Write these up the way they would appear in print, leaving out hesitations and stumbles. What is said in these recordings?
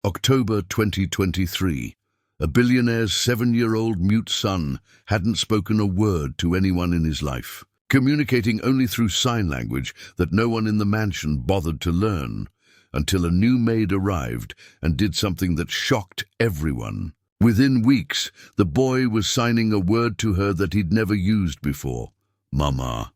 October 2023. A billionaire's 7-year-old mute son hadn't spoken a word to anyone in his life, communicating only through sign language that no one in the mansion bothered to learn, until a new maid arrived and did something that shocked everyone. Within weeks, the boy was signing a word to her that he'd never used before: Mama.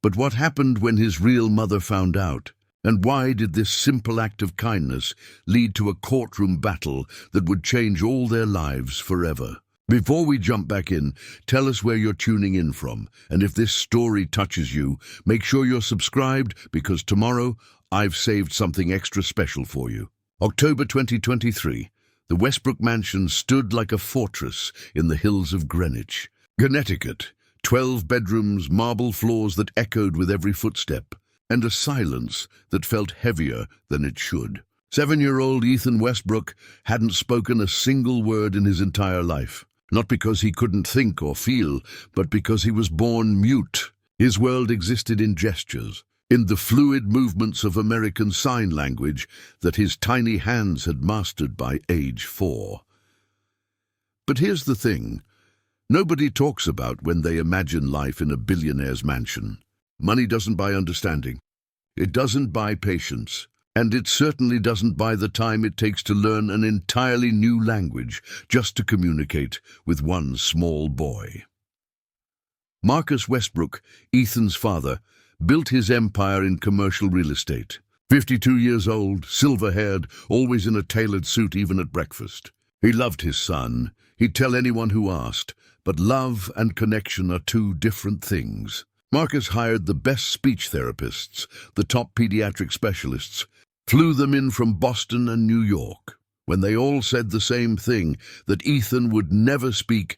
But what happened when his real mother found out? And why did this simple act of kindness lead to a courtroom battle that would change all their lives forever? Before we jump back in, tell us where you're tuning in from, and if this story touches you, make sure you're subscribed, because tomorrow I've saved something extra special for you. October 2023. The Westbrook Mansion stood like a fortress in the hills of Greenwich, Connecticut. 12 bedrooms, marble floors that echoed with every footstep, and a silence that felt heavier than it should. 7-year-old Ethan Westbrook hadn't spoken a single word in his entire life, not because he couldn't think or feel, but because he was born mute. His world existed in gestures, in the fluid movements of American Sign Language that his tiny hands had mastered by age 4. But here's the thing. Nobody talks about when they imagine life in a billionaire's mansion. Money doesn't buy understanding. It doesn't buy patience. And it certainly doesn't buy the time it takes to learn an entirely new language just to communicate with one small boy. Marcus Westbrook, Ethan's father, built his empire in commercial real estate. 52 years old, silver-haired, always in a tailored suit even at breakfast. He loved his son. He'd tell anyone who asked, but love and connection are two different things. Marcus hired the best speech therapists, the top pediatric specialists, flew them in from Boston and New York. When they all said the same thing, that Ethan would never speak,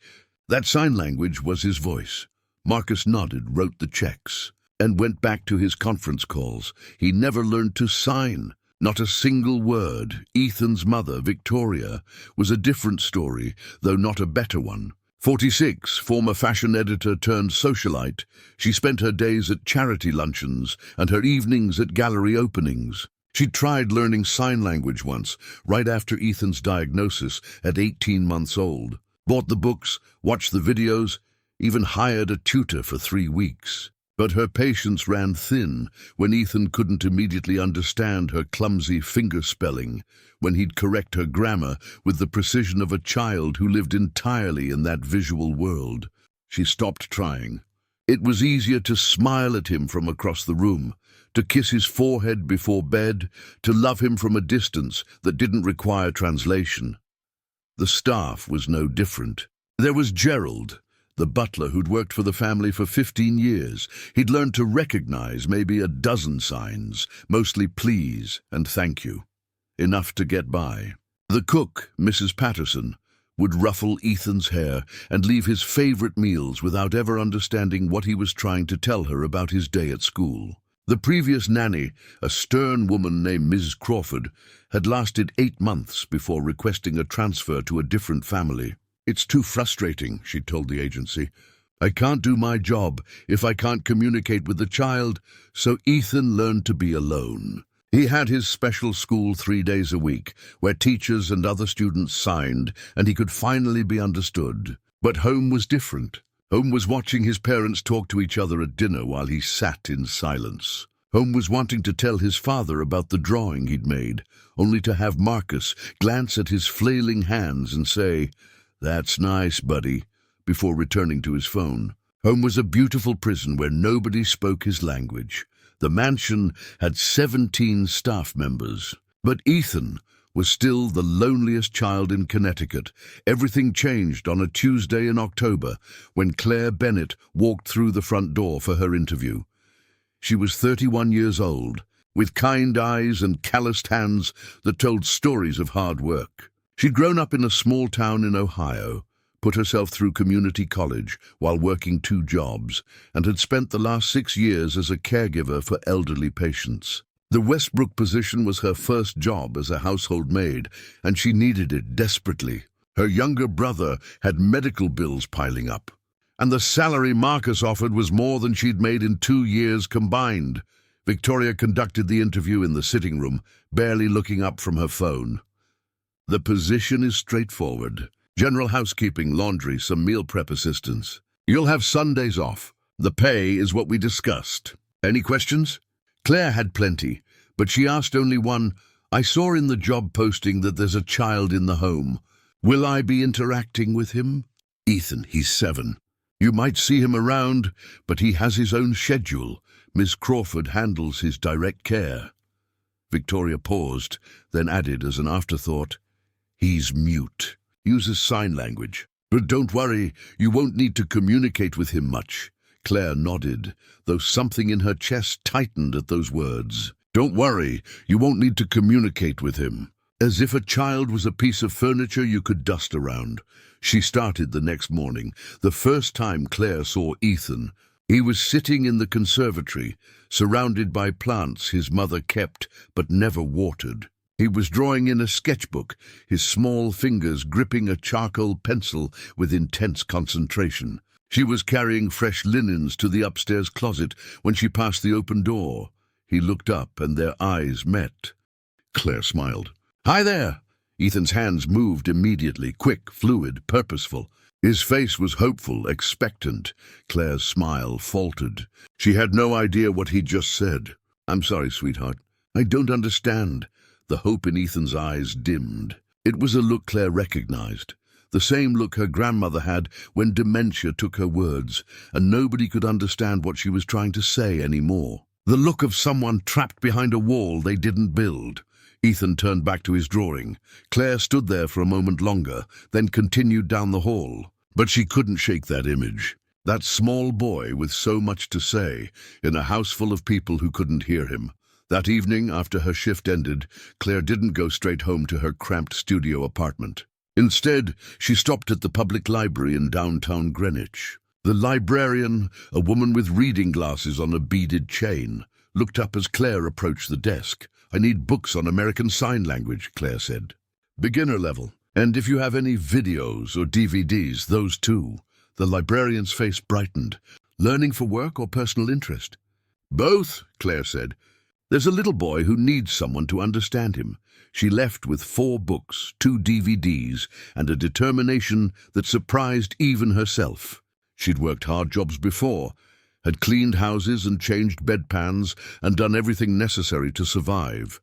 that sign language was his voice. Marcus nodded, wrote the checks, and went back to his conference calls. He never learned to sign, not a single word. Ethan's mother, Victoria, was a different story, though not a better one. 46, former fashion editor turned socialite, she spent her days at charity luncheons and her evenings at gallery openings. She tried learning sign language once, right after Ethan's diagnosis at 18 months old. Bought the books, watched the videos, even hired a tutor for 3 weeks. But her patience ran thin when Ethan couldn't immediately understand her clumsy finger spelling, when he'd correct her grammar with the precision of a child who lived entirely in that visual world. She stopped trying. It was easier to smile at him from across the room, to kiss his forehead before bed, to love him from a distance that didn't require translation. The staff was no different. There was Gerald, the butler who'd worked for the family for 15 years. He'd learned to recognize maybe a dozen signs, mostly please and thank you. Enough to get by. The cook, Mrs. Patterson, would ruffle Ethan's hair and leave his favorite meals without ever understanding what he was trying to tell her about his day at school. The previous nanny, a stern woman named Ms. Crawford, had lasted 8 months before requesting a transfer to a different family. "It's too frustrating," she told the agency. "I can't do my job if I can't communicate with the child," so Ethan learned to be alone. He had his special school 3 days a week, where teachers and other students signed, and he could finally be understood. But home was different. Home was watching his parents talk to each other at dinner while he sat in silence. Home was wanting to tell his father about the drawing he'd made, only to have Marcus glance at his flailing hands and say, "That's nice, buddy," before returning to his phone. Home was a beautiful prison where nobody spoke his language. The mansion had 17 staff members, but Ethan was still the loneliest child in Connecticut. Everything changed on a Tuesday in October when Claire Bennett walked through the front door for her interview. She was 31 years old, with kind eyes and calloused hands that told stories of hard work. She'd grown up in a small town in Ohio, put herself through community college while working 2 jobs, and had spent the last 6 years as a caregiver for elderly patients. The Westbrook position was her first job as a household maid, and she needed it desperately. Her younger brother had medical bills piling up, and the salary Marcus offered was more than she'd made in 2 years combined. Victoria conducted the interview in the sitting room, barely looking up from her phone. The position is straightforward. General housekeeping, laundry, some meal prep assistance. You'll have Sundays off. The pay is what we discussed. Any questions? Claire had plenty, but she asked only one. I saw in the job posting that there's a child in the home. Will I be interacting with him? Ethan, he's 7. You might see him around, but he has his own schedule. Miss Crawford handles his direct care. Victoria paused, then added as an afterthought, he's mute. Uses sign language. But don't worry, you won't need to communicate with him much. Claire nodded, though something in her chest tightened at those words. Don't worry, you won't need to communicate with him. As if a child was a piece of furniture you could dust around. She started the next morning, the first time Claire saw Ethan. He was sitting in the conservatory, surrounded by plants his mother kept but never watered. He was drawing in a sketchbook, his small fingers gripping a charcoal pencil with intense concentration. She was carrying fresh linens to the upstairs closet when she passed the open door. He looked up and their eyes met. Claire smiled. Hi there! Ethan's hands moved immediately, quick, fluid, purposeful. His face was hopeful, expectant. Claire's smile faltered. She had no idea what he'd just said. I'm sorry, sweetheart. I don't understand. The hope in Ethan's eyes dimmed. It was a look Claire recognized. The same look her grandmother had when dementia took her words, and nobody could understand what she was trying to say anymore. The look of someone trapped behind a wall they didn't build. Ethan turned back to his drawing. Claire stood there for a moment longer, then continued down the hall. But she couldn't shake that image. That small boy with so much to say, in a house full of people who couldn't hear him. That evening, after her shift ended, Claire didn't go straight home to her cramped studio apartment. Instead, she stopped at the public library in downtown Greenwich. The librarian, a woman with reading glasses on a beaded chain, looked up as Claire approached the desk. I need books on American Sign Language, Claire said. Beginner level. And if you have any videos or DVDs, those too. The librarian's face brightened. Learning for work or personal interest? Both, Claire said. There's a little boy who needs someone to understand him. She left with 4 books, 2 DVDs, and a determination that surprised even herself. She'd worked hard jobs before, had cleaned houses and changed bedpans and done everything necessary to survive.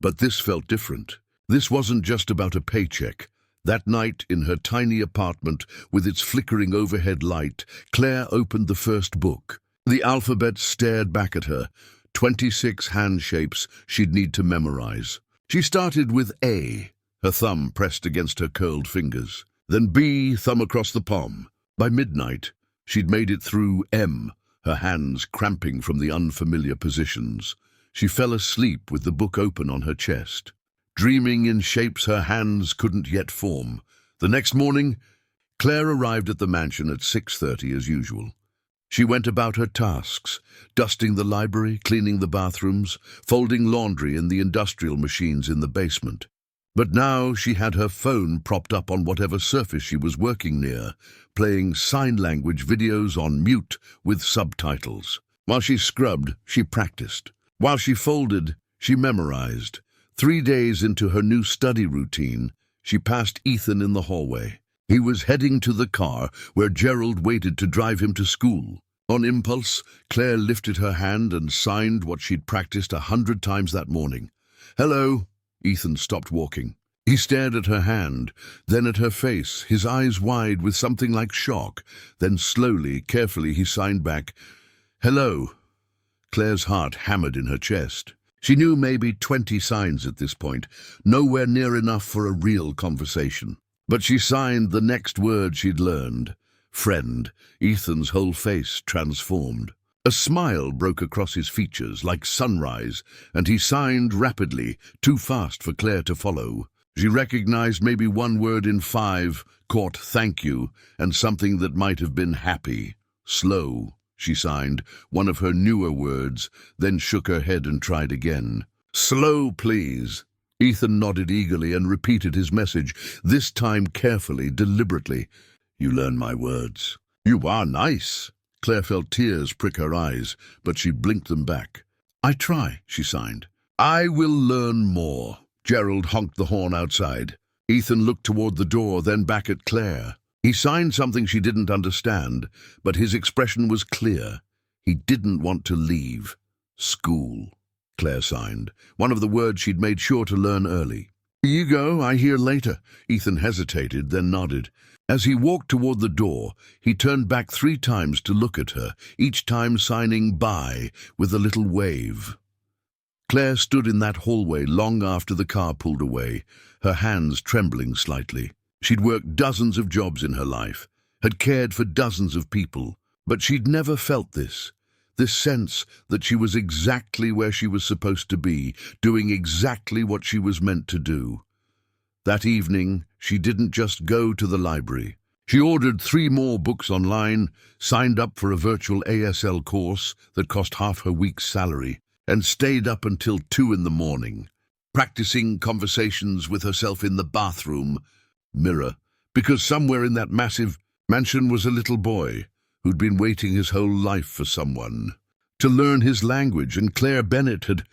But this felt different. This wasn't just about a paycheck. That night, in her tiny apartment, with its flickering overhead light, Claire opened the first book. The alphabet stared back at her, 26 hand shapes she'd need to memorize. She started with A, her thumb pressed against her curled fingers. Then B, thumb across the palm. By midnight, she'd made it through M, her hands cramping from the unfamiliar positions. She fell asleep with the book open on her chest, dreaming in shapes her hands couldn't yet form. The next morning, Claire arrived at the mansion at 6:30 as usual. She went about her tasks, dusting the library, cleaning the bathrooms, folding laundry in the industrial machines in the basement. But now she had her phone propped up on whatever surface she was working near, playing sign language videos on mute with subtitles. While she scrubbed, she practiced. While she folded, she memorized. 3 days into her new study routine, she passed Ethan in the hallway. He was heading to the car where Gerald waited to drive him to school. On impulse, Claire lifted her hand and signed what she'd practiced 100 times that morning. Hello. Ethan stopped walking. He stared at her hand, then at her face, his eyes wide with something like shock. Then slowly, carefully, he signed back, Hello. Claire's heart hammered in her chest. She knew maybe 20 signs at this point, nowhere near enough for a real conversation. But she signed the next word she'd learned. Friend. Ethan's whole face transformed. A smile broke across his features like sunrise, and he signed rapidly, too fast for Claire to follow. She recognized maybe 1 word in 5, caught thank you, and something that might have been happy. Slow, she signed, one of her newer words, then shook her head and tried again. Slow, please. Ethan nodded eagerly and repeated his message, this time carefully, deliberately. You learn my words. You are nice. Claire felt tears prick her eyes, but she blinked them back. I try, she signed. I will learn more. Gerald honked the horn outside. Ethan looked toward the door, then back at Claire. He signed something she didn't understand, but his expression was clear. He didn't want to leave. School, Claire signed, one of the words she'd made sure to learn early. Here you go, I hear later. Ethan hesitated, then nodded. As he walked toward the door, he turned back 3 times to look at her, each time signing bye with a little wave. Claire stood in that hallway long after the car pulled away, her hands trembling slightly. She'd worked dozens of jobs in her life, had cared for dozens of people, but she'd never felt this sense that she was exactly where she was supposed to be, doing exactly what she was meant to do. That evening, she didn't just go to the library. She ordered 3 more books online, signed up for a virtual ASL course that cost half her week's salary, and stayed up until 2 in the morning, practicing conversations with herself in the bathroom mirror, because somewhere in that massive mansion was a little boy who'd been waiting his whole life for someone to learn his language, and Claire Bennett had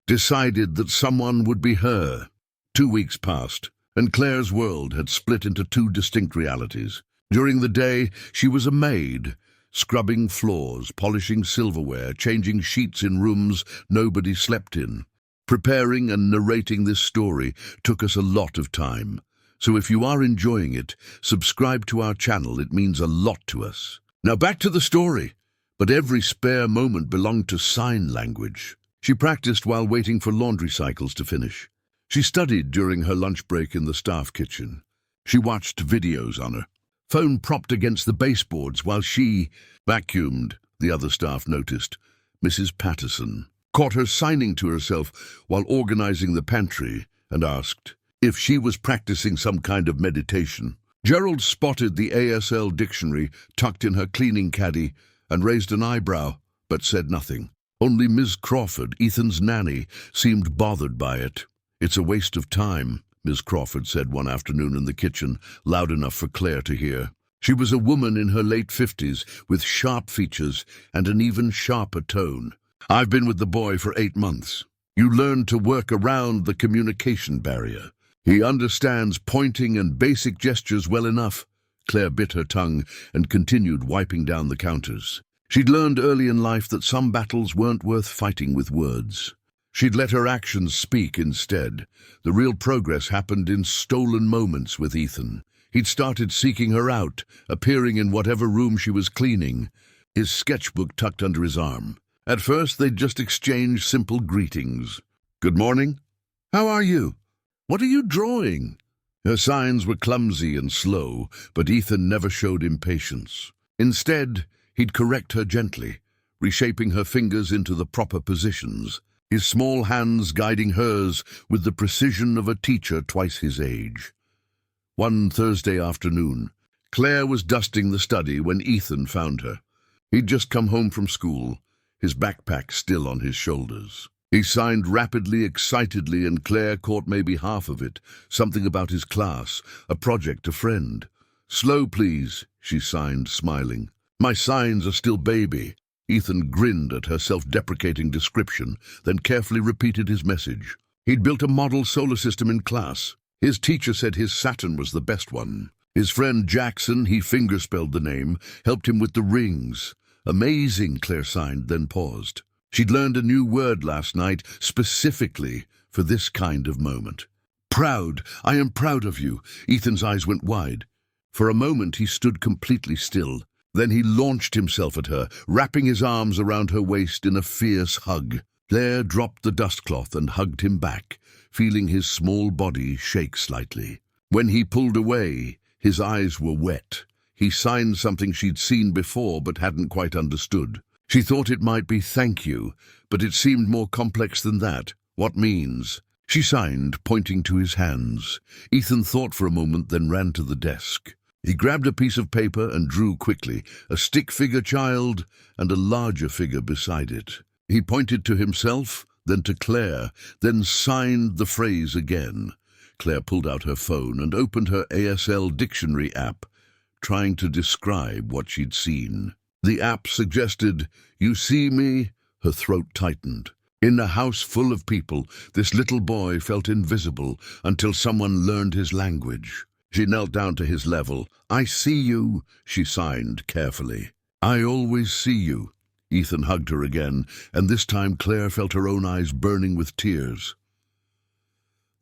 decided that someone would be her. 2 weeks passed, and Claire's world had split into 2 distinct realities. During the day, she was a maid, scrubbing floors, polishing silverware, changing sheets in rooms nobody slept in. Preparing and narrating this story took us a lot of time. So if you are enjoying it, subscribe to our channel. It means a lot to us. Now back to the story. But every spare moment belonged to sign language. She practiced while waiting for laundry cycles to finish. She studied during her lunch break in the staff kitchen. She watched videos on her phone propped against the baseboards while she vacuumed, the other staff noticed. Mrs. Patterson caught her signing to herself while organizing the pantry and asked if she was practicing some kind of meditation. Gerald spotted the ASL dictionary tucked in her cleaning caddy and raised an eyebrow, but said nothing. Only Ms. Crawford, Ethan's nanny, seemed bothered by it. It's a waste of time, Ms. Crawford said one afternoon in the kitchen, loud enough for Claire to hear. She was a woman in her late 50s with sharp features and an even sharper tone. I've been with the boy for 8 months. You learn to work around the communication barrier. He understands pointing and basic gestures well enough. Claire bit her tongue and continued wiping down the counters. She'd learned early in life that some battles weren't worth fighting with words. She'd let her actions speak instead. The real progress happened in stolen moments with Ethan. He'd started seeking her out, appearing in whatever room she was cleaning, his sketchbook tucked under his arm. At first, they'd just exchanged simple greetings. Good morning. How are you? What are you drawing? Her signs were clumsy and slow, but Ethan never showed impatience. Instead, he'd correct her gently, reshaping her fingers into the proper positions, his small hands guiding hers with the precision of a teacher twice his age. One Thursday afternoon, Claire was dusting the study when Ethan found her. He'd just come home from school, his backpack still on his shoulders. He signed rapidly, excitedly, and Claire caught maybe half of it, something about his class, a project, a friend. Slow, please, she signed, smiling. My signs are still baby. Ethan grinned at her self-deprecating description, then carefully repeated his message. He'd built a model solar system in class. His teacher said his Saturn was the best one. His friend Jackson, he fingerspelled the name, helped him with the rings. Amazing, Claire signed, then paused. She'd learned a new word last night, specifically for this kind of moment. Proud. I am proud of you. Ethan's eyes went wide. For a moment he stood completely still. Then he launched himself at her, wrapping his arms around her waist in a fierce hug. Claire dropped the dustcloth and hugged him back, feeling his small body shake slightly. When he pulled away, his eyes were wet. He signed something she'd seen before but hadn't quite understood. She thought it might be thank you, but it seemed more complex than that. What means? She signed, pointing to his hands. Ethan thought for a moment, then ran to the desk. He grabbed a piece of paper and drew quickly, a stick-figure child and a larger figure beside it. He pointed to himself, then to Claire, then signed the phrase again. Claire pulled out her phone and opened her ASL dictionary app, trying to describe what she'd seen. The app suggested, "You see me?" Her throat tightened. In a house full of people, this little boy felt invisible until someone learned his language. She knelt down to his level. "I see you," she signed carefully. "I always see you." Ethan hugged her again, and this time Claire felt her own eyes burning with tears.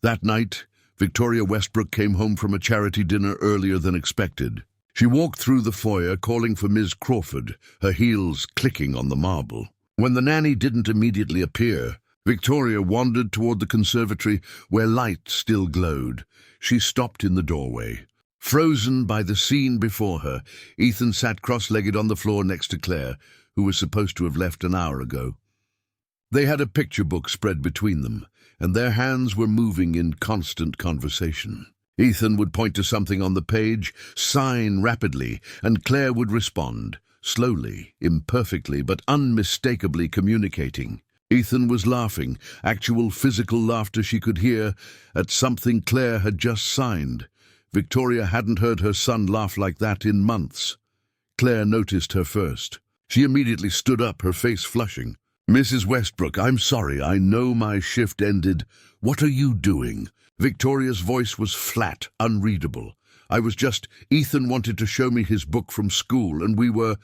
That night, Victoria Westbrook came home from a charity dinner earlier than expected. She walked through the foyer calling for Ms. Crawford, her heels clicking on the marble. When the nanny didn't immediately appear, Victoria wandered toward the conservatory where light still glowed. She stopped in the doorway. Frozen by the scene before her, Ethan sat cross-legged on the floor next to Claire, who was supposed to have left an hour ago. They had a picture book spread between them, and their hands were moving in constant conversation. Ethan would point to something on the page, sign rapidly, and Claire would respond, slowly, imperfectly, but unmistakably communicating. Ethan was laughing, actual physical laughter she could hear, at something Claire had just signed. Victoria hadn't heard her son laugh like that in months. Claire noticed her first. She immediately stood up, her face flushing. "Mrs. Westbrook, I'm sorry, I know my shift ended. What are you doing?" Victoria's voice was flat, unreadable. Ethan wanted to show me his book from school, and we were—"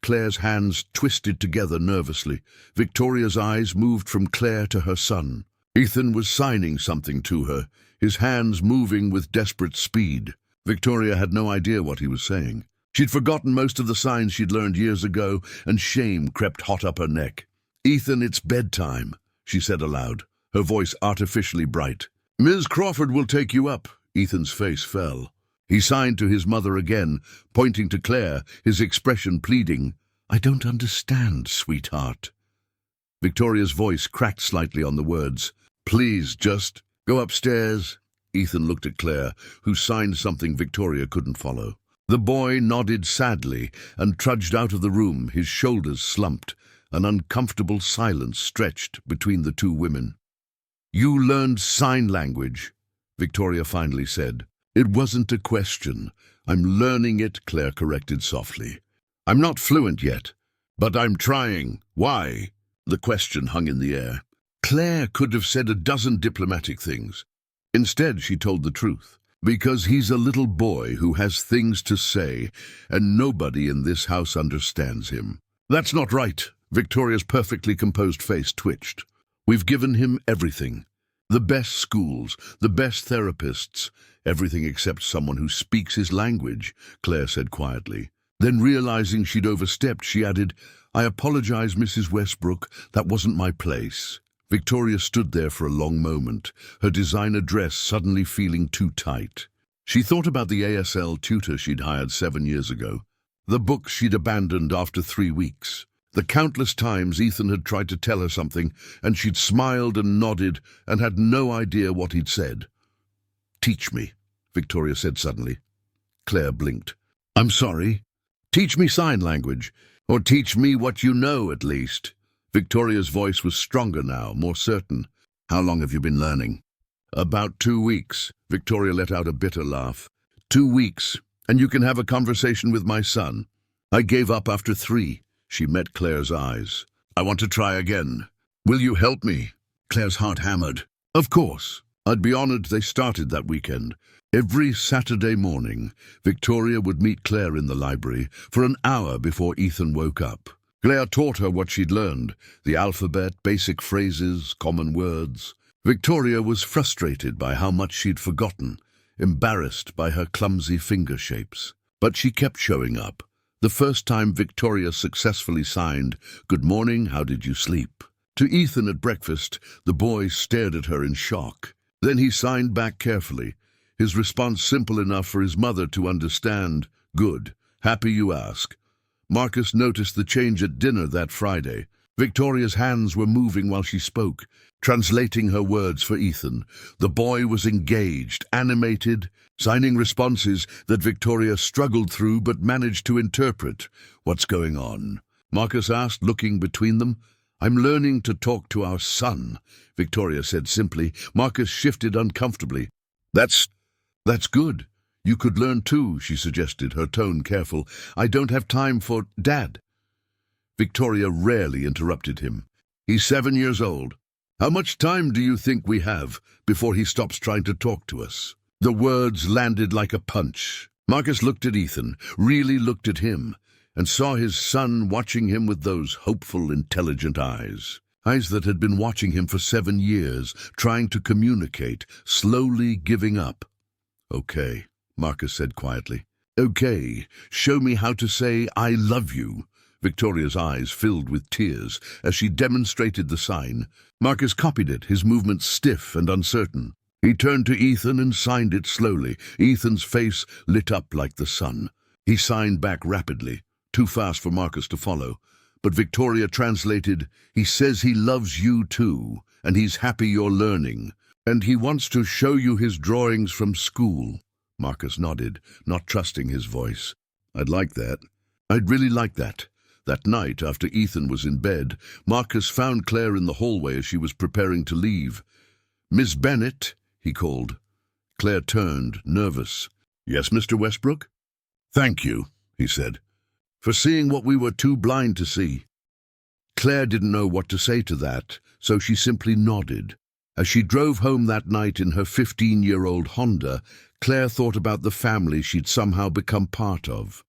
Claire's hands twisted together nervously. Victoria's eyes moved from Claire to her son. Ethan was signing something to her, his hands moving with desperate speed. Victoria had no idea what he was saying. She'd forgotten most of the signs she'd learned years ago, and shame crept hot up her neck. "Ethan, it's bedtime," she said aloud, her voice artificially bright. "Ms. Crawford will take you up." Ethan's face fell. He signed to his mother again, pointing to Claire, his expression pleading. "I don't understand, sweetheart." Victoria's voice cracked slightly on the words. "Please, just go upstairs." Ethan looked at Claire, who signed something Victoria couldn't follow. The boy nodded sadly and trudged out of the room, his shoulders slumped. An uncomfortable silence stretched between the two women. "You learned sign language," Victoria finally said. "It wasn't a question. I'm learning it," Claire corrected softly. "I'm not fluent yet, but I'm trying. Why?" The question hung in the air. Claire could have said a dozen diplomatic things. Instead, she told the truth. "Because he's a little boy who has things to say, and nobody in this house understands him." "That's not right." Victoria's perfectly composed face twitched. "We've given him everything. The best schools, the best therapists, everything except someone who speaks his language," Claire said quietly. Then, realizing she'd overstepped, she added, "I apologize, Mrs. Westbrook, that wasn't my place." Victoria stood there for a long moment, her designer dress suddenly feeling too tight. She thought about the ASL tutor she'd hired 7 years ago, the book she'd abandoned after 3 weeks. The countless times Ethan had tried to tell her something, and she'd smiled and nodded and had no idea what he'd said. "Teach me," Victoria said suddenly. Claire blinked. "I'm sorry. Teach me sign language, or teach me what you know, at least." Victoria's voice was stronger now, more certain. "How long have you been learning?" "About 2 weeks." Victoria let out a bitter laugh. 2 weeks, and you can have a conversation with my son. I gave up after 3. She met Claire's eyes. "I want to try again. Will you help me?" Claire's heart hammered. "Of course. I'd be honored." They started that weekend. Every Saturday morning, Victoria would meet Claire in the library for an hour before Ethan woke up. Claire taught her what she'd learned, the alphabet, basic phrases, common words. Victoria was frustrated by how much she'd forgotten, embarrassed by her clumsy finger shapes. But she kept showing up. The first time Victoria successfully signed, "Good morning, how did you sleep?" To Ethan at breakfast, the boy stared at her in shock. Then he signed back carefully, his response simple enough for his mother to understand. "Good. Happy you ask." Marcus noticed the change at dinner that Friday. Victoria's hands were moving while she spoke, translating her words for Ethan. The boy was engaged, animated, signing responses that Victoria struggled through but managed to interpret. "What's going on?" Marcus asked, looking between them. "I'm learning to talk to our son," Victoria said simply. Marcus shifted uncomfortably. That's good. You could learn too," she suggested, her tone careful. "I don't have time for Dad." Victoria rarely interrupted him. "He's 7 years old. How much time do you think we have before he stops trying to talk to us?" The words landed like a punch. Marcus looked at Ethan, really looked at him, and saw his son watching him with those hopeful, intelligent eyes. Eyes that had been watching him for 7 years, trying to communicate, slowly giving up. "Okay," Marcus said quietly. "Okay, show me how to say I love you." Victoria's eyes filled with tears as she demonstrated the sign. Marcus copied it, his movements stiff and uncertain. He turned to Ethan and signed it slowly. Ethan's face lit up like the sun. He signed back rapidly, too fast for Marcus to follow. But Victoria translated, "He says he loves you too, and he's happy you're learning. And he wants to show you his drawings from school." Marcus nodded, not trusting his voice. "I'd like that. I'd really like that." That night, after Ethan was in bed, Marcus found Claire in the hallway as she was preparing to leave. "Miss Bennet," he called. Claire turned, nervous. "Yes, Mr. Westbrook?" "Thank you," he said, "for seeing what we were too blind to see." Claire didn't know what to say to that, so she simply nodded. As she drove home that night in her 15-year-old Honda, Claire thought about the family she'd somehow become part of.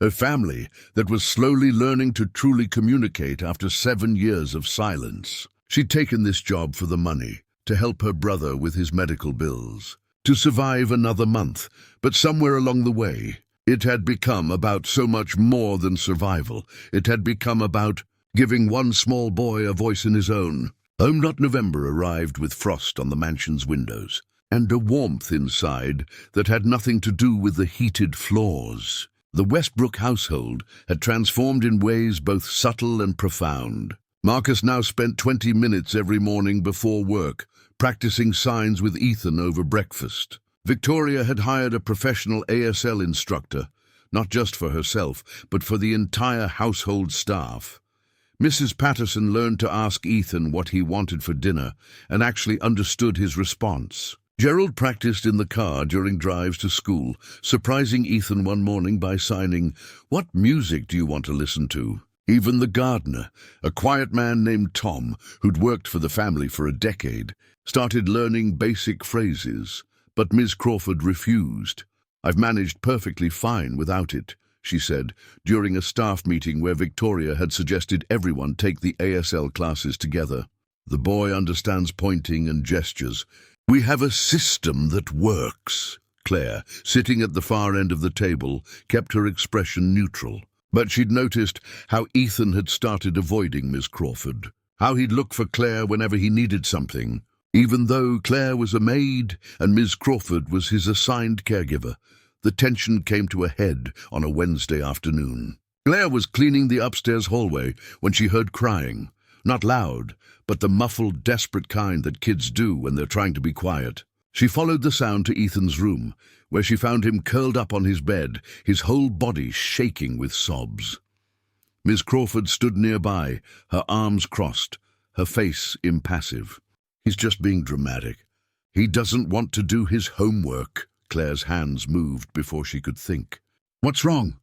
A family that was slowly learning to truly communicate after 7 years of silence. She'd taken this job for the money, to help her brother with his medical bills, to survive another month, but somewhere along the way, it had become about so much more than survival. It had become about giving one small boy a voice in his own. Home Not November arrived with frost on the mansion's windows, and a warmth inside that had nothing to do with the heated floors. The Westbrook household had transformed in ways both subtle and profound. Marcus now spent 20 minutes every morning before work, practicing signs with Ethan over breakfast. Victoria had hired a professional ASL instructor, not just for herself, but for the entire household staff. Mrs. Patterson learned to ask Ethan what he wanted for dinner and actually understood his response. Gerald practiced in the car during drives to school, surprising Ethan one morning by signing, "What music do you want to listen to?" Even the gardener, a quiet man named Tom, who'd worked for the family for a decade, started learning basic phrases, but Ms. Crawford refused. "I've managed perfectly fine without it," she said, during a staff meeting where Victoria had suggested everyone take the ASL classes together. "The boy understands pointing and gestures. We have a system that works." Claire, sitting at the far end of the table, kept her expression neutral. But she'd noticed how Ethan had started avoiding Miss Crawford, how he'd look for Claire whenever he needed something. Even though Claire was a maid and Miss Crawford was his assigned caregiver, the tension came to a head on a Wednesday afternoon. Claire was cleaning the upstairs hallway when she heard crying. Not loud, but the muffled, desperate kind that kids do when they're trying to be quiet. She followed the sound to Ethan's room, where she found him curled up on his bed, his whole body shaking with sobs. Miss Crawford stood nearby, her arms crossed, her face impassive. "He's just being dramatic. He doesn't want to do his homework." Claire's hands moved before she could think. "What's wrong?"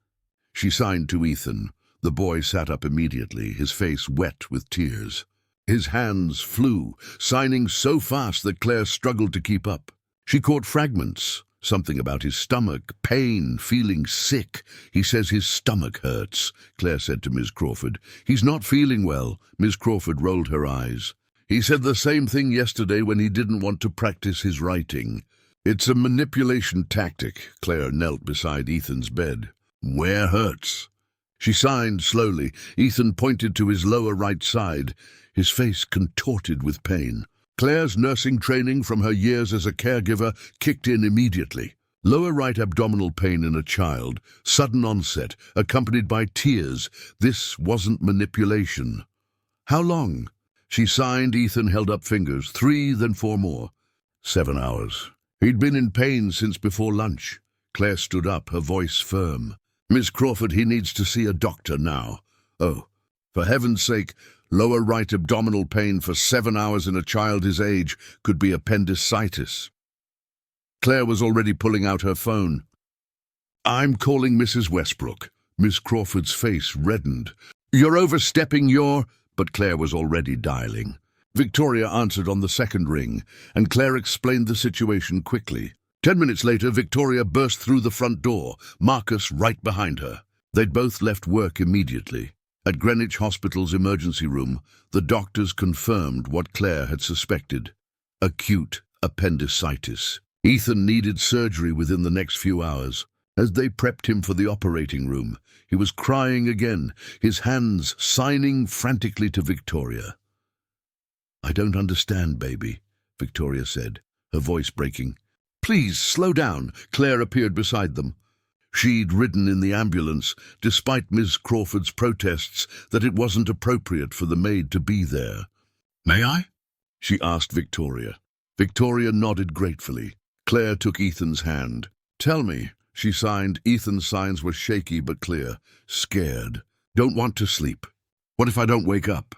She signed to Ethan. The boy sat up immediately, his face wet with tears. His hands flew, signing so fast that Claire struggled to keep up. She caught fragments, something about his stomach, pain, feeling sick. "He says his stomach hurts," Claire said to Miss Crawford. "He's not feeling well." Miss Crawford rolled her eyes. "He said the same thing yesterday when he didn't want to practice his writing." "It's a manipulation tactic." Claire knelt beside Ethan's bed. "Where hurts?" She signed slowly. Ethan pointed to his lower right side, his face contorted with pain. Claire's nursing training from her years as a caregiver kicked in immediately. Lower right abdominal pain in a child, sudden onset, accompanied by tears. This wasn't manipulation. "How long?" She signed. Ethan held up fingers. 3, then 4 more. 7 hours. He'd been in pain since before lunch. Claire stood up, her voice firm. "Miss Crawford, he needs to see a doctor now." "Oh, for heaven's sake, lower right abdominal pain for 7 hours in a child his age could be appendicitis." Claire was already pulling out her phone. "I'm calling Mrs. Westbrook." Miss Crawford's face reddened. "You're overstepping your—" But Claire was already dialing. Victoria answered on the second ring, and Claire explained the situation quickly. 10 minutes later, Victoria burst through the front door, Marcus right behind her. They'd both left work immediately. At Greenwich Hospital's emergency room, the doctors confirmed what Claire had suspected: acute appendicitis. Ethan needed surgery within the next few hours. As they prepped him for the operating room, he was crying again, his hands signing frantically to Victoria. "I don't understand, baby," Victoria said, her voice breaking. "Please, slow down." Claire appeared beside them. She'd ridden in the ambulance, despite Miss Crawford's protests that it wasn't appropriate for the maid to be there. "May I?" she asked Victoria. Victoria nodded gratefully. Claire took Ethan's hand. "Tell me," she signed. Ethan's signs were shaky but clear. "Scared. Don't want to sleep. What if I don't wake up?"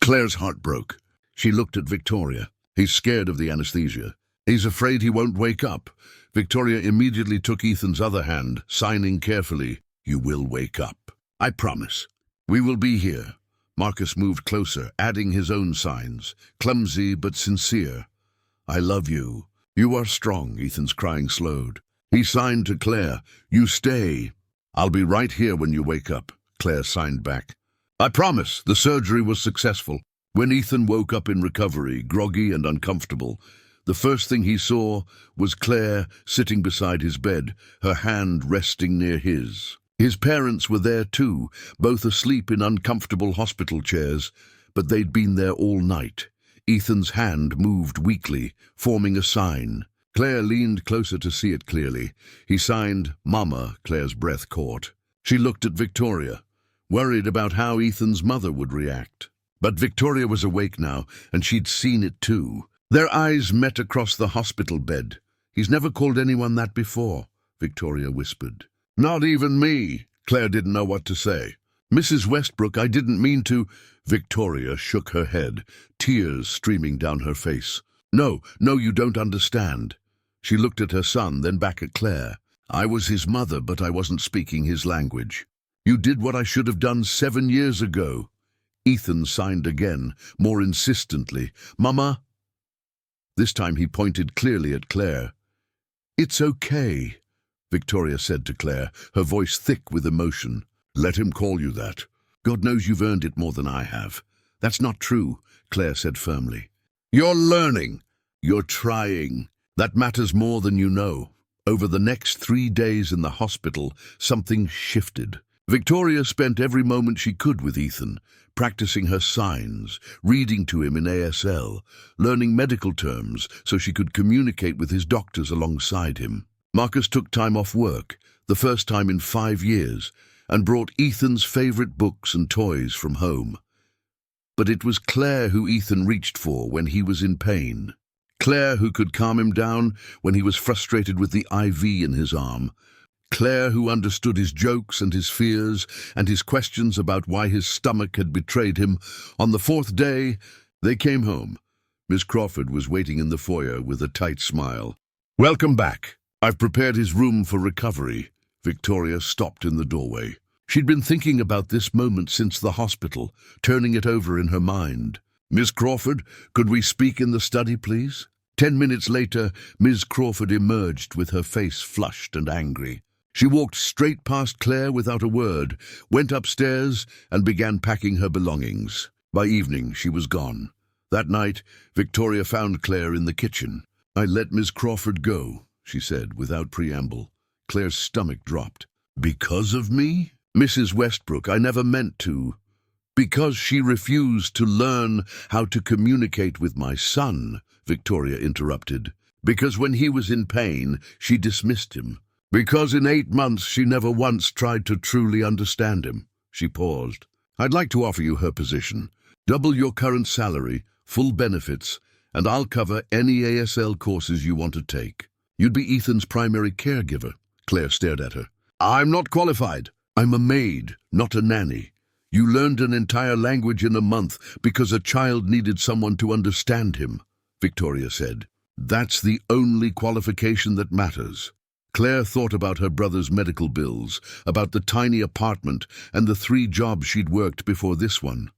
Claire's heart broke. She looked at Victoria. "He's scared of the anesthesia. He's afraid he won't wake up." Victoria immediately took Ethan's other hand, signing carefully. "You will wake up. I promise. We will be here." Marcus moved closer, adding his own signs, clumsy but sincere. "I love you. You are strong." Ethan's crying slowed. He signed to Claire. "You stay. I'll be right here when you wake up." Claire signed back. "I promise." The surgery was successful. When Ethan woke up in recovery, groggy and uncomfortable, the first thing he saw was Claire sitting beside his bed, her hand resting near his. His parents were there too, both asleep in uncomfortable hospital chairs, but they'd been there all night. Ethan's hand moved weakly, forming a sign. Claire leaned closer to see it clearly. He signed, "Mama." Claire's breath caught. She looked at Victoria, worried about how Ethan's mother would react. But Victoria was awake now, and she'd seen it too. Their eyes met across the hospital bed. "He's never called anyone that before," Victoria whispered. "Not even me." Claire didn't know what to say. "Mrs. Westbrook, I didn't mean to." Victoria shook her head, tears streaming down her face. No, you don't understand." She looked at her son, then back at Claire. "I was his mother, but I wasn't speaking his language. You did what I should have done 7 years ago." Ethan signed again, more insistently. "Mama." This time he pointed clearly at Claire. "It's okay," Victoria said to Claire, her voice thick with emotion. "Let him call you that. God knows you've earned it more than I have." "That's not true," Claire said firmly. "You're learning. You're trying. That matters more than you know." Over the next 3 days in the hospital, something shifted. Victoria spent every moment she could with Ethan, practicing her signs, reading to him in ASL, learning medical terms so she could communicate with his doctors alongside him. Marcus took time off work, the first time in 5 years, and brought Ethan's favorite books and toys from home. But it was Claire who Ethan reached for when he was in pain. Claire who could calm him down when he was frustrated with the IV in his arm. Claire who understood his jokes and his fears and his questions about why his stomach had betrayed him. On the 4th day, they came home. Miss Crawford was waiting in the foyer with a tight smile. "Welcome back. I've prepared his room for recovery." Victoria stopped in the doorway. She'd been thinking about this moment since the hospital, turning it over in her mind. "Miss Crawford, could we speak in the study, please?" 10 minutes later, Miss Crawford emerged with her face flushed and angry. She walked straight past Claire without a word, went upstairs, and began packing her belongings. By evening, she was gone. That night, Victoria found Claire in the kitchen. "I let Miss Crawford go," she said, without preamble. Claire's stomach dropped. "Because of me?" "Mrs. Westbrook, I never meant to." "Because she refused to learn how to communicate with my son," Victoria interrupted. "Because when he was in pain, she dismissed him. Because in 8 months she never once tried to truly understand him." She paused. "I'd like to offer you her position. Double your current salary, full benefits, and I'll cover any ASL courses you want to take. You'd be Ethan's primary caregiver." Claire stared at her. "I'm not qualified. I'm a maid, not a nanny. You learned an entire language in a month because a child needed someone to understand him," Victoria said. "That's the only qualification that matters." Claire thought about her brother's medical bills, about the tiny apartment and the 3 jobs she'd worked before this one.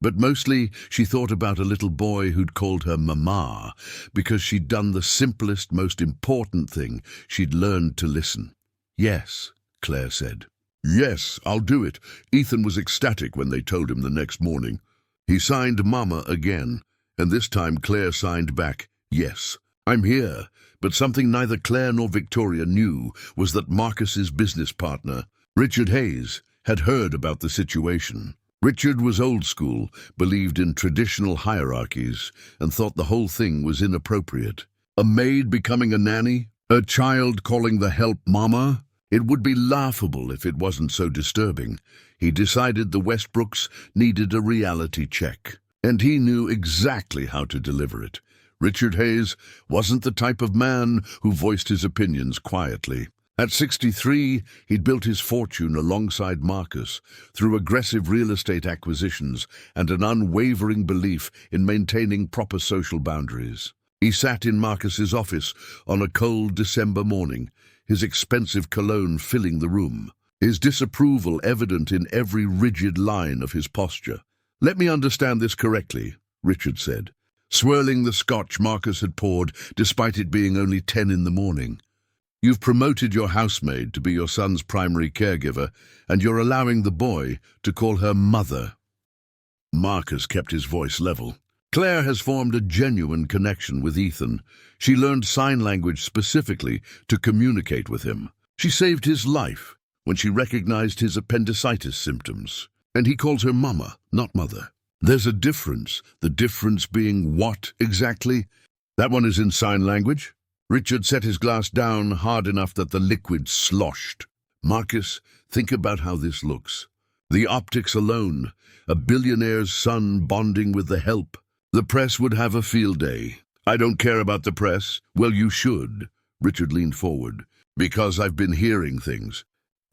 But mostly she thought about a little boy who'd called her Mama because she'd done the simplest, most important thing. She'd learned to listen. "Yes," Claire said. "Yes, I'll do it." Ethan was ecstatic when they told him the next morning. He signed Mama again, and this time Claire signed back, "Yes, I'm here." But something neither Claire nor Victoria knew was that Marcus's business partner, Richard Hayes, had heard about the situation. Richard was old school, believed in traditional hierarchies, and thought the whole thing was inappropriate. A maid becoming a nanny? A child calling the help Mama? It would be laughable if it wasn't so disturbing. He decided the Westbrooks needed a reality check, and he knew exactly how to deliver it. Richard Hayes wasn't the type of man who voiced his opinions quietly. At 63, he'd built his fortune alongside Marcus through aggressive real estate acquisitions and an unwavering belief in maintaining proper social boundaries. He sat in Marcus's office on a cold December morning, his expensive cologne filling the room, his disapproval evident in every rigid line of his posture. "Let me understand this correctly," Richard said, swirling the scotch Marcus had poured despite it being only 10 in the morning. "You've promoted your housemaid to be your son's primary caregiver, and you're allowing the boy to call her Mother." Marcus kept his voice level. "Claire has formed a genuine connection with Ethan. She learned sign language specifically to communicate with him. She saved his life when she recognized his appendicitis symptoms. And he calls her Mama, not Mother. There's a difference, the difference being what exactly? That one is in sign language?" Richard set his glass down hard enough that the liquid sloshed. "Marcus, think about how this looks. The optics alone, a billionaire's son bonding with the help. The press would have a field day." "I don't care about the press." "Well, you should." Richard leaned forward. "Because I've been hearing things.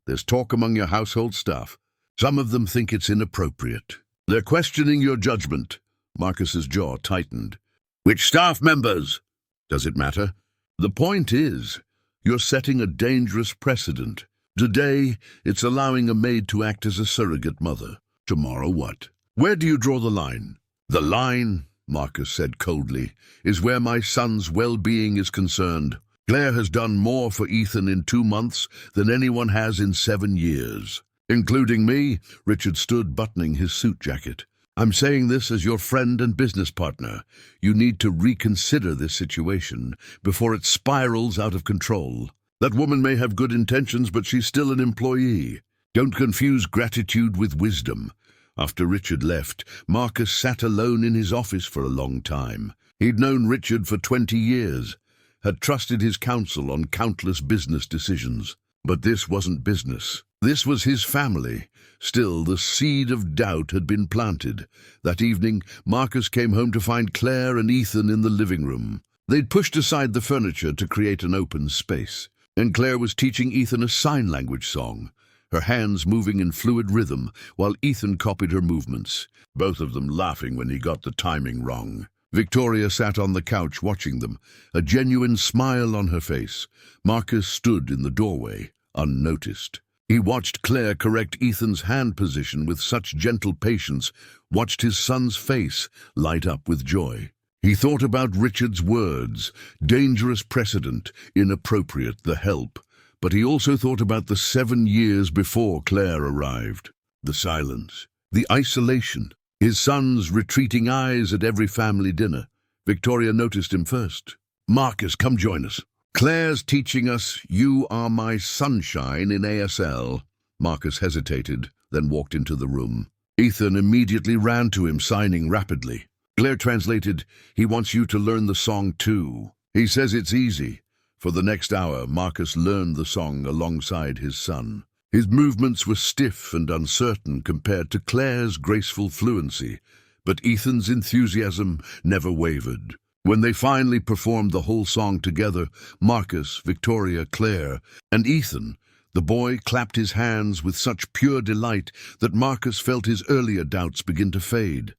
There's talk among your household staff. Some of them think it's inappropriate. They're questioning your judgment." Marcus's jaw tightened. "Which staff members?" "Does it matter? The point is, you're setting a dangerous precedent. Today, it's allowing a maid to act as a surrogate mother. Tomorrow, what? Where do you draw the line?" "The line," Marcus said coldly, "is where my son's well-being is concerned. Claire has done more for Ethan in 2 months than anyone has in 7 years. "Including me," Richard stood buttoning his suit jacket. "I'm saying this as your friend and business partner. You need to reconsider this situation before it spirals out of control. That woman may have good intentions, but she's still an employee. Don't confuse gratitude with wisdom." After Richard left, Marcus sat alone in his office for a long time. He'd known Richard for 20 years, had trusted his counsel on countless business decisions. But this wasn't business. This was his family. Still, the seed of doubt had been planted. That evening, Marcus came home to find Claire and Ethan in the living room. They'd pushed aside the furniture to create an open space, and Claire was teaching Ethan a sign language song, her hands moving in fluid rhythm while Ethan copied her movements, both of them laughing when he got the timing wrong. Victoria sat on the couch watching them, a genuine smile on her face. Marcus stood in the doorway, unnoticed. He watched Claire correct Ethan's hand position with such gentle patience, watched his son's face light up with joy. He thought about Richard's words, dangerous precedent, inappropriate, the help. But he also thought about the 7 years before Claire arrived. The silence, the isolation, his son's retreating eyes at every family dinner. Victoria noticed him first. "Marcus, come join us. Claire's teaching us You Are My Sunshine in ASL." Marcus hesitated, then walked into the room. Ethan immediately ran to him, signing rapidly. Claire translated, "He wants you to learn the song too. He says it's easy." For the next hour, Marcus learned the song alongside his son. His movements were stiff and uncertain compared to Claire's graceful fluency, but Ethan's enthusiasm never wavered. When they finally performed the whole song together, Marcus, Victoria, Claire, and Ethan, the boy clapped his hands with such pure delight that Marcus felt his earlier doubts begin to fade.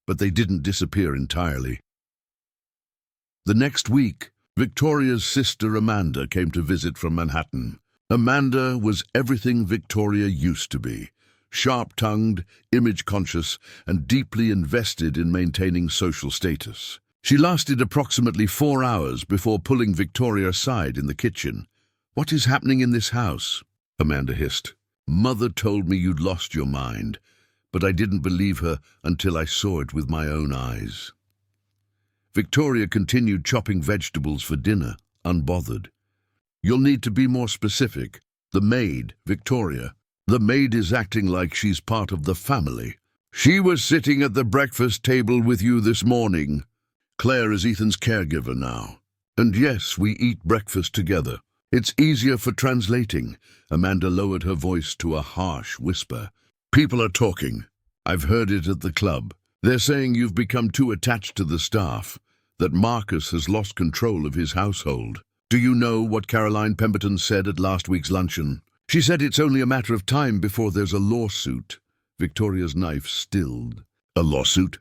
But they didn't disappear entirely. The next week, Victoria's sister Amanda came to visit from Manhattan. Amanda was everything Victoria used to be. sharp-tongued, image-conscious, and deeply invested in maintaining social status. She lasted approximately 4 hours before pulling Victoria aside in the kitchen. "What is happening in this house?" Amanda hissed. "Mother told me you'd lost your mind, but I didn't believe her until I saw it with my own eyes." Victoria continued chopping vegetables for dinner, unbothered. "You'll need to be more specific. The maid, Victoria. The maid is acting like she's part of the family. She was sitting at the breakfast table with you this morning. Claire is Ethan's caregiver now. And yes, we eat breakfast together. It's easier for translating." Amanda lowered her voice to a harsh whisper. "People are talking. I've heard it at the club. They're saying you've become too attached to the staff, that Marcus has lost control of his household. Do you know what Caroline Pemberton said at last week's luncheon? She said it's only a matter of time before there's a lawsuit." Victoria's knife stilled. "A lawsuit?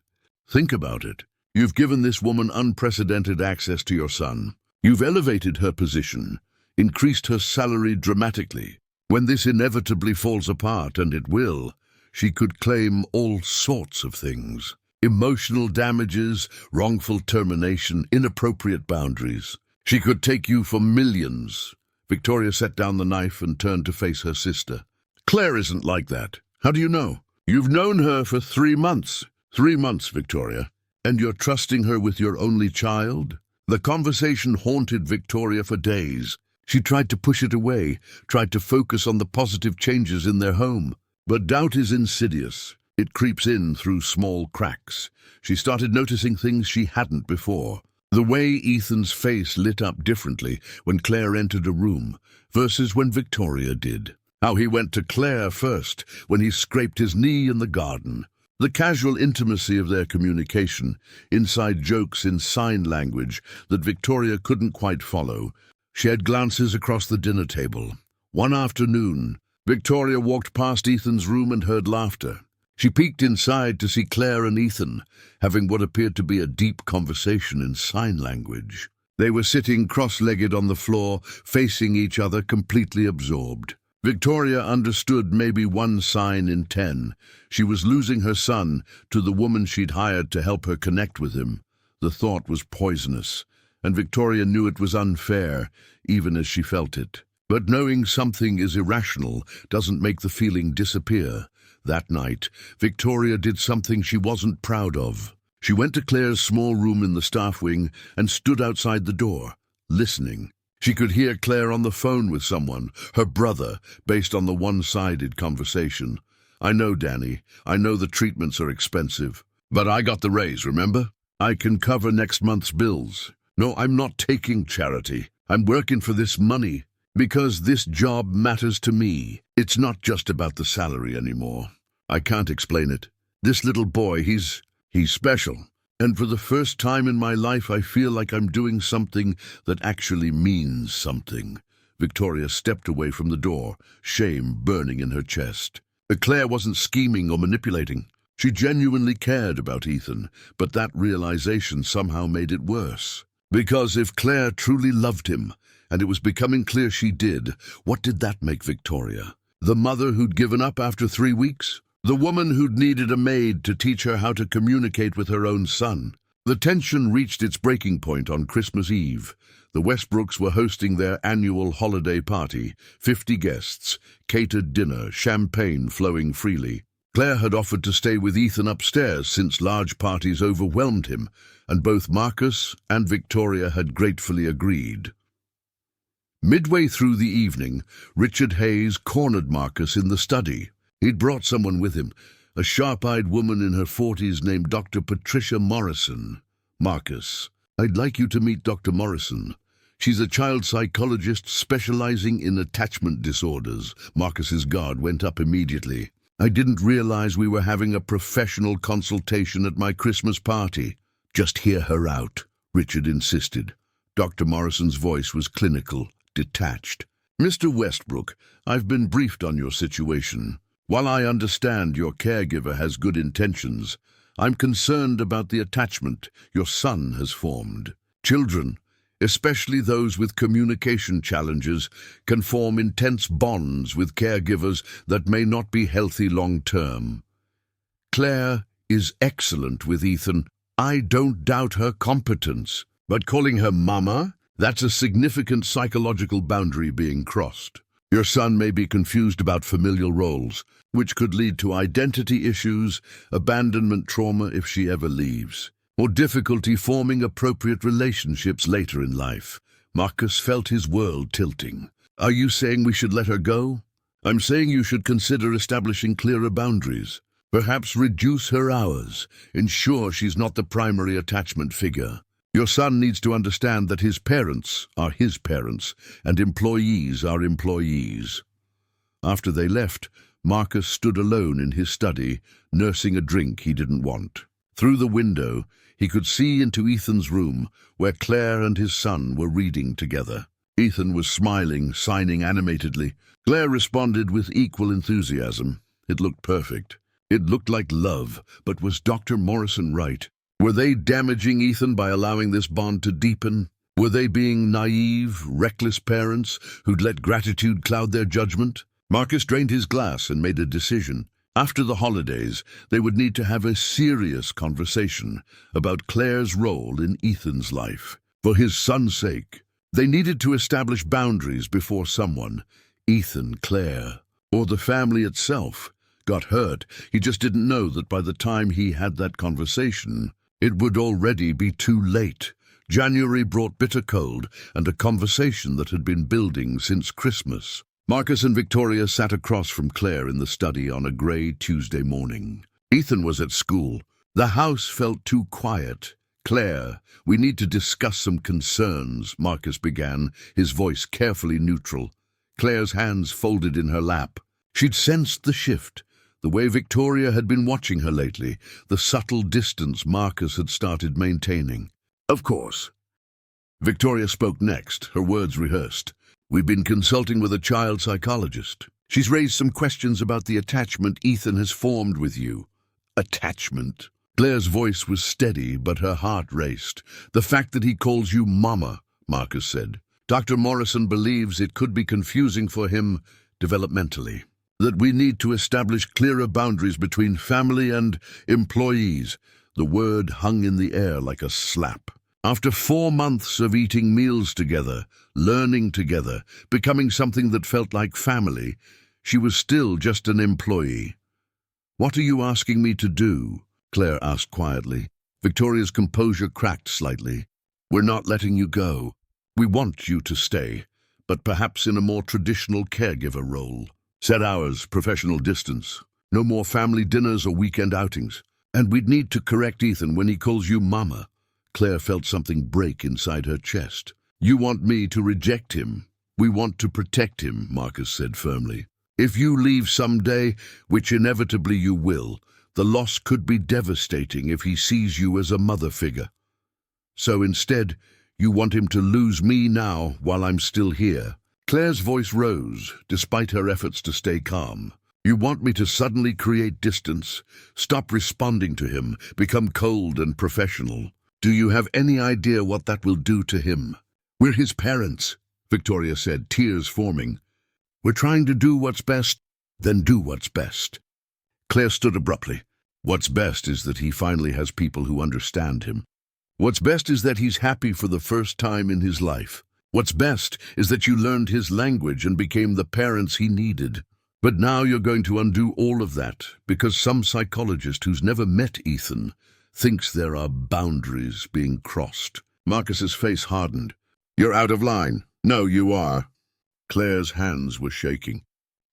Think about it. You've given this woman unprecedented access to your son. You've elevated her position, increased her salary dramatically. When this inevitably falls apart, and it will, she could claim all sorts of things. Emotional damages, wrongful termination, inappropriate boundaries. She could take you for millions." Victoria set down the knife and turned to face her sister. "Claire isn't like that. How do you know? You've known her for 3 months. 3 months, Victoria. And you're trusting her with your only child?" The conversation haunted Victoria for days. She tried to push it away, tried to focus on the positive changes in their home. But doubt is insidious. It creeps in through small cracks. She started noticing things she hadn't before. The way Ethan's face lit up differently when Claire entered a room versus when Victoria did. How he went to Claire first when he scraped his knee in the garden. The casual intimacy of their communication, inside jokes in sign language that Victoria couldn't quite follow. She had glances across the dinner table. One afternoon, Victoria walked past Ethan's room and heard laughter. She peeked inside to see Claire and Ethan having what appeared to be a deep conversation in sign language. They were sitting cross-legged on the floor, facing each other, completely absorbed. Victoria understood maybe 1 sign in 10. She was losing her son to the woman she'd hired to help her connect with him. The thought was poisonous, and Victoria knew it was unfair, even as she felt it. But knowing something is irrational doesn't make the feeling disappear. That night, Victoria did something she wasn't proud of. She went to Claire's small room in the staff wing and stood outside the door, listening. She could hear Claire on the phone with someone, her brother, based on the one-sided conversation. "I know, Danny. I know the treatments are expensive. But I got the raise, remember? I can cover next month's bills. No, I'm not taking charity. I'm working for this money. Because this job matters to me. It's not just about the salary anymore. I can't explain it. This little boy, he's special. And for the first time in my life, I feel like I'm doing something that actually means something." Victoria stepped away from the door, shame burning in her chest. Claire wasn't scheming or manipulating. She genuinely cared about Ethan, but that realization somehow made it worse. Because if Claire truly loved him, and it was becoming clear she did, what did that make Victoria? The mother who'd given up after 3 weeks? The woman who'd needed a maid to teach her how to communicate with her own son? The tension reached its breaking point on Christmas Eve. The Westbrooks were hosting their annual holiday party, 50 guests, catered dinner, champagne flowing freely. Claire had offered to stay with Ethan upstairs since large parties overwhelmed him, and both Marcus and Victoria had gratefully agreed. Midway through the evening, Richard Hayes cornered Marcus in the study. He'd brought someone with him, a sharp-eyed woman in her 40s named Dr. Patricia Morrison. "Marcus, I'd like you to meet Dr. Morrison. She's a child psychologist specializing in attachment disorders." Marcus's guard went up immediately. "I didn't realize we were having a professional consultation at my Christmas party." "Just hear her out," Richard insisted. Dr. Morrison's voice was clinical, detached. "Mr. Westbrook, I've been briefed on your situation. While I understand your caregiver has good intentions, I'm concerned about the attachment your son has formed. Children, especially those with communication challenges, can form intense bonds with caregivers that may not be healthy long-term. Claire is excellent with Ethan. I don't doubt her competence. But calling her mama? That's a significant psychological boundary being crossed. Your son may be confused about familial roles, which could lead to identity issues, abandonment trauma if she ever leaves, or difficulty forming appropriate relationships later in life. Marcus felt his world tilting. Are you saying we should let her go? I'm saying you should consider establishing clearer boundaries. Perhaps reduce her hours. Ensure she's not the primary attachment figure. Your son needs to understand that his parents are his parents and employees are employees. After they left, Marcus stood alone in his study, nursing a drink he didn't want. Through the window, he could see into Ethan's room, where Claire and his son were reading together. Ethan was smiling, signing animatedly. Claire responded with equal enthusiasm. It looked perfect. It looked like love, but was Dr. Morrison right? Were they damaging Ethan by allowing this bond to deepen? Were they being naive, reckless parents who'd let gratitude cloud their judgment? Marcus drained his glass and made a decision. After the holidays, they would need to have a serious conversation about Claire's role in Ethan's life. For his son's sake, they needed to establish boundaries before someone, Ethan, Claire, or the family itself, got hurt. He just didn't know that by the time he had that conversation, it would already be too late. January brought bitter cold and a conversation that had been building since Christmas. Marcus and Victoria sat across from Claire in the study on a grey Tuesday morning. Ethan was at school. The house felt too quiet. Claire, we need to discuss some concerns, Marcus began, his voice carefully neutral. Claire's hands folded in her lap. She'd sensed the shift. The way Victoria had been watching her lately, the subtle distance Marcus had started maintaining. Of course. Victoria spoke next, her words rehearsed. We've been consulting with a child psychologist. She's raised some questions about the attachment Ethan has formed with you. Attachment? Claire's voice was steady, but her heart raced. The fact that he calls you Mama, Marcus said. Dr. Morrison believes it could be confusing for him developmentally. That we need to establish clearer boundaries between family and employees. The word hung in the air like a slap. After 4 months of eating meals together, learning together, becoming something that felt like family, she was still just an employee. What are you asking me to do? Claire asked quietly. Victoria's composure cracked slightly. We're not letting you go. We want you to stay, but perhaps in a more traditional caregiver role. Set hours, professional distance. No more family dinners or weekend outings. And we'd need to correct Ethan when he calls you Mama. Claire felt something break inside her chest. You want me to reject him. We want to protect him, Marcus said firmly. If you leave someday, which inevitably you will, the loss could be devastating if he sees you as a mother figure. So instead, you want him to lose me now while I'm still here. Claire's voice rose, despite her efforts to stay calm. You want me to suddenly create distance, stop responding to him, become cold and professional. Do you have any idea what that will do to him? We're his parents, Victoria said, tears forming. We're trying to do what's best, then do what's best. Claire stood abruptly. What's best is that he finally has people who understand him. What's best is that he's happy for the first time in his life. What's best is that you learned his language and became the parents he needed. But now you're going to undo all of that because some psychologist who's never met Ethan thinks there are boundaries being crossed. Marcus's face hardened. You're out of line. No, you are. Claire's hands were shaking.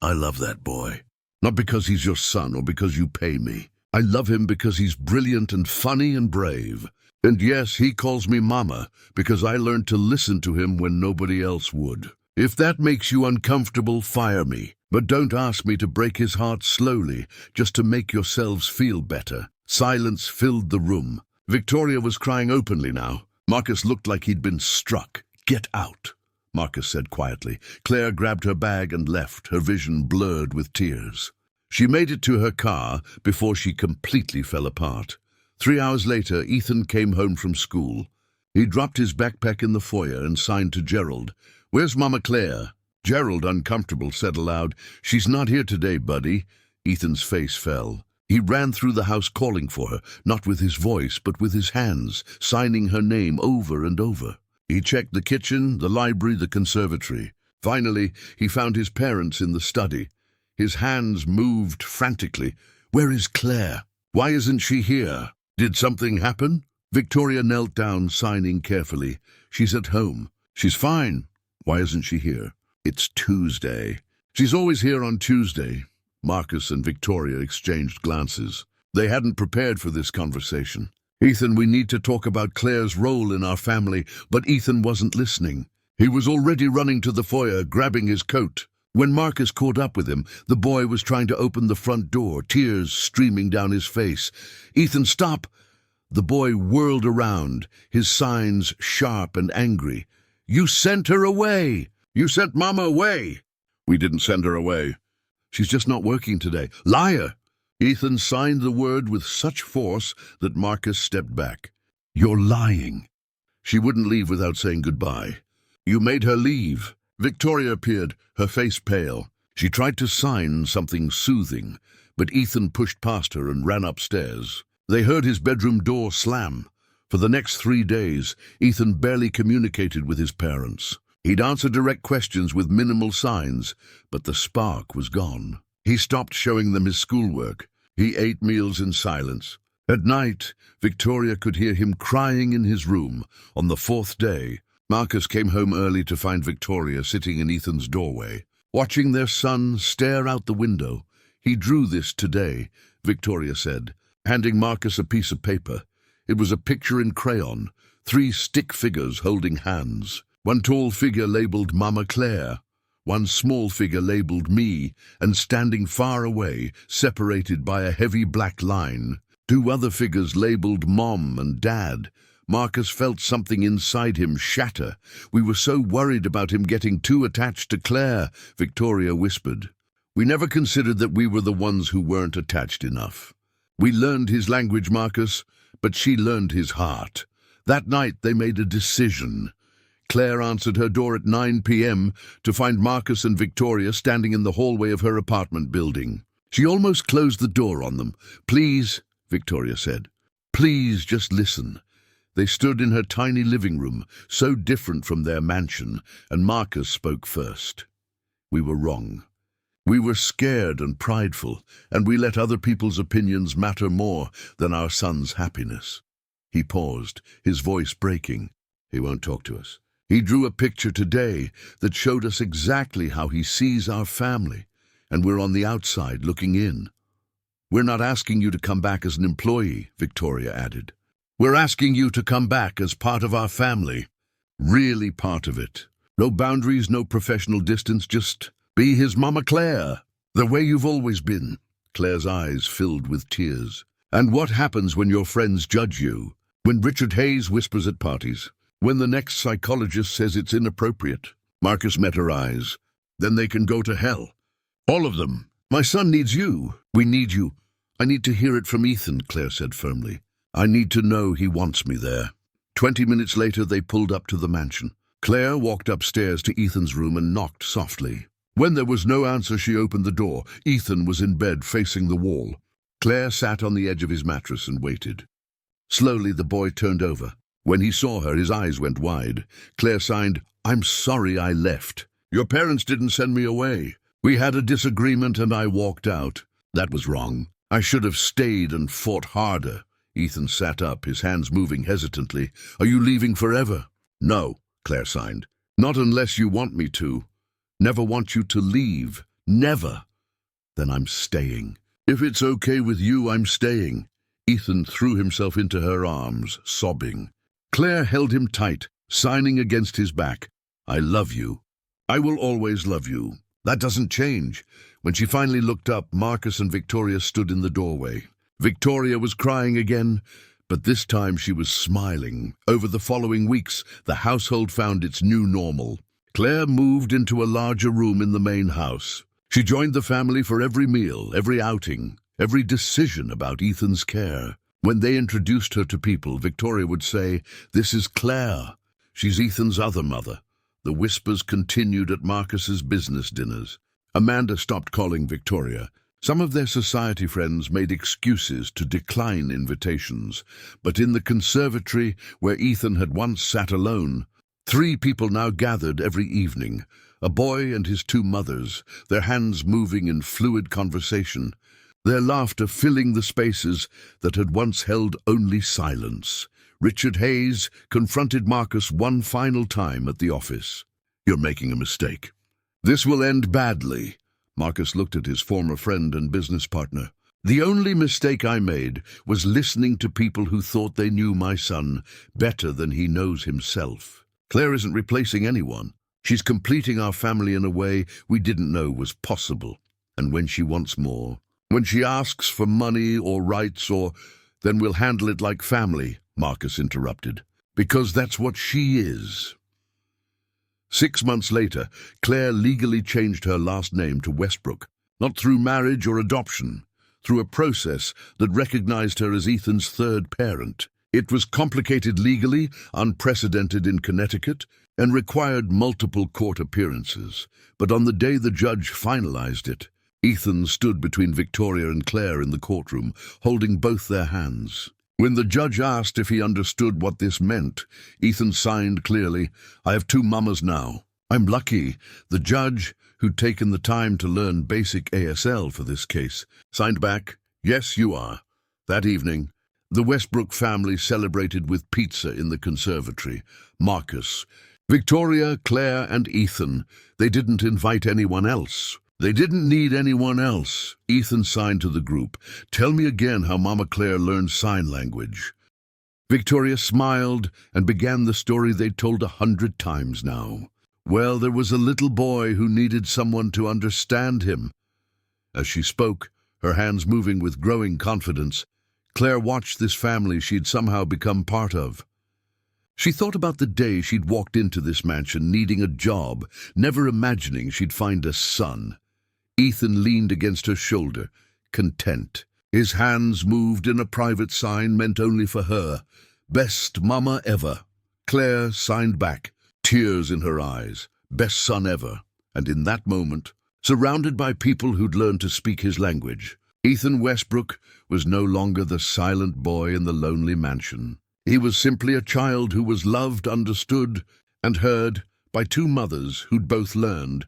I love that boy. Not because he's your son or because you pay me. I love him because he's brilliant and funny and brave. And yes, he calls me Mama because I learned to listen to him when nobody else would. If that makes you uncomfortable, fire me. But don't ask me to break his heart slowly, just to make yourselves feel better. Silence filled the room. Victoria was crying openly now. Marcus looked like he'd been struck. Get out, Marcus said quietly. Claire grabbed her bag and left, her vision blurred with tears. She made it to her car before she completely fell apart. 3 hours later, Ethan came home from school. He dropped his backpack in the foyer and signed to Gerald. "Where's Mama Claire?" Gerald, uncomfortable, said aloud, "She's not here today, buddy." Ethan's face fell. He ran through the house calling for her, not with his voice, but with his hands, signing her name over and over. He checked the kitchen, the library, the conservatory. Finally, he found his parents in the study. His hands moved frantically. "Where is Claire? Why isn't she here? Did something happen?" Victoria knelt down, signing carefully. "She's at home. She's fine. Why isn't she here?" "It's Tuesday." "She's always here on Tuesday." Marcus and Victoria exchanged glances. They hadn't prepared for this conversation. "Ethan, we need to talk about Claire's role in our family," but Ethan wasn't listening. He was already running to the foyer, grabbing his coat. When Marcus caught up with him, the boy was trying to open the front door, tears streaming down his face. "Ethan, stop!" The boy whirled around, his signs sharp and angry. "You sent her away! You sent Mama away!" "We didn't send her away. She's just not working today." "Liar!" Ethan signed the word with such force that Marcus stepped back. "You're lying." "She wouldn't leave without saying goodbye." "You made her leave." Victoria appeared, her face pale. She tried to sign something soothing, but Ethan pushed past her and ran upstairs. They heard his bedroom door slam. For the next 3 days, Ethan barely communicated with his parents. He'd answer direct questions with minimal signs, but the spark was gone. He stopped showing them his schoolwork. He ate meals in silence. At night, Victoria could hear him crying in his room. On the 4th day, Marcus came home early to find Victoria sitting in Ethan's doorway, watching their son stare out the window. "He drew this today," Victoria said, handing Marcus a piece of paper. It was a picture in crayon, 3 stick figures holding hands. One tall figure labeled Mama Claire, one small figure labeled me, and standing far away, separated by a heavy black line, 2 other figures labeled Mom and Dad. Marcus felt something inside him shatter. "We were so worried about him getting too attached to Claire," Victoria whispered. "We never considered that we were the ones who weren't attached enough. We learned his language, Marcus, but she learned his heart. That night they made a decision." Claire answered her door at 9 p.m. to find Marcus and Victoria standing in the hallway of her apartment building. She almost closed the door on them. "Please," Victoria said. "Please just listen." They stood in her tiny living room, so different from their mansion, and Marcus spoke first. "We were wrong. We were scared and prideful, and we let other people's opinions matter more than our son's happiness." He paused, his voice breaking. "He won't talk to us. He drew a picture today that showed us exactly how he sees our family, and we're on the outside looking in." "We're not asking you to come back as an employee," Victoria added. "We're asking you to come back as part of our family. Really part of it. No boundaries, no professional distance, just be his Mama Claire, the way you've always been." Claire's eyes filled with tears. "And what happens when your friends judge you? When Richard Hayes whispers at parties? When the next psychologist says it's inappropriate?" Marcus met her eyes. "Then they can go to hell. All of them. My son needs you. We need you." "I need to hear it from Ethan," Claire said firmly. "I need to know he wants me there." 20 minutes later, they pulled up to the mansion. Claire walked upstairs to Ethan's room and knocked softly. When there was no answer, she opened the door. Ethan was in bed, facing the wall. Claire sat on the edge of his mattress and waited. Slowly, the boy turned over. When he saw her, his eyes went wide. Claire signed, "I'm sorry I left. Your parents didn't send me away. We had a disagreement and I walked out. That was wrong. I should have stayed and fought harder." Ethan sat up, his hands moving hesitantly. "Are you leaving forever?" "No," Claire signed. "Not unless you want me to. Never want you to leave. Never." "Then I'm staying." "If it's okay with you, I'm staying." Ethan threw himself into her arms, sobbing. Claire held him tight, signing against his back. "I love you. I will always love you. That doesn't change." When she finally looked up, Marcus and Victoria stood in the doorway. Victoria was crying again, but this time she was smiling. Over the following weeks, the household found its new normal. Claire moved into a larger room in the main house. She joined the family for every meal, every outing, every decision about Ethan's care. When they introduced her to people, Victoria would say, "This is Claire. She's Ethan's other mother." The whispers continued at Marcus's business dinners. Amanda stopped calling Victoria. Some of their society friends made excuses to decline invitations, but in the conservatory, where Ethan had once sat alone, 3 people now gathered every evening, a boy and his 2 mothers, their hands moving in fluid conversation, their laughter filling the spaces that had once held only silence. Richard Hayes confronted Marcus one final time at the office. "You're making a mistake. This will end badly." Marcus looked at his former friend and business partner. "The only mistake I made was listening to people who thought they knew my son better than he knows himself. Claire isn't replacing anyone. She's completing our family in a way we didn't know was possible. And when she wants more, when she asks for money or rights then we'll handle it like family," Marcus interrupted. "Because that's what she is." 6 months later, Claire legally changed her last name to Westbrook, not through marriage or adoption, through a process that recognized her as Ethan's 3rd parent. It was complicated legally, unprecedented in Connecticut, and required multiple court appearances. But on the day the judge finalized it, Ethan stood between Victoria and Claire in the courtroom, holding both their hands. When the judge asked if he understood what this meant, Ethan signed clearly, "I have 2 mamas now. I'm lucky." The judge, who'd taken the time to learn basic ASL for this case, signed back, "Yes, you are." That evening, the Westbrook family celebrated with pizza in the conservatory. Marcus, Victoria, Claire, and Ethan. They didn't invite anyone else. They didn't need anyone else. Ethan signed to the group, "Tell me again how Mama Claire learned sign language." Victoria smiled and began the story they'd told 100 times now. "Well, there was a little boy who needed someone to understand him." As she spoke, her hands moving with growing confidence, Claire watched this family she'd somehow become part of. She thought about the day she'd walked into this mansion needing a job, never imagining she'd find a son. Ethan leaned against her shoulder, content. His hands moved in a private sign meant only for her. "Best mama ever." Claire signed back, tears in her eyes. "Best son ever." And in that moment, surrounded by people who'd learned to speak his language, Ethan Westbrook was no longer the silent boy in the lonely mansion. He was simply a child who was loved, understood, and heard by 2 mothers who'd both learned,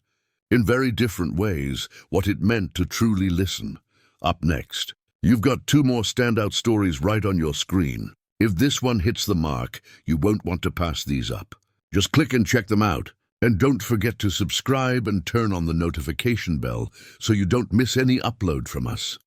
in very different ways, what it meant to truly listen. Up next, you've got 2 more standout stories right on your screen. If this one hits the mark, you won't want to pass these up. Just click and check them out. And don't forget to subscribe and turn on the notification bell so you don't miss any upload from us.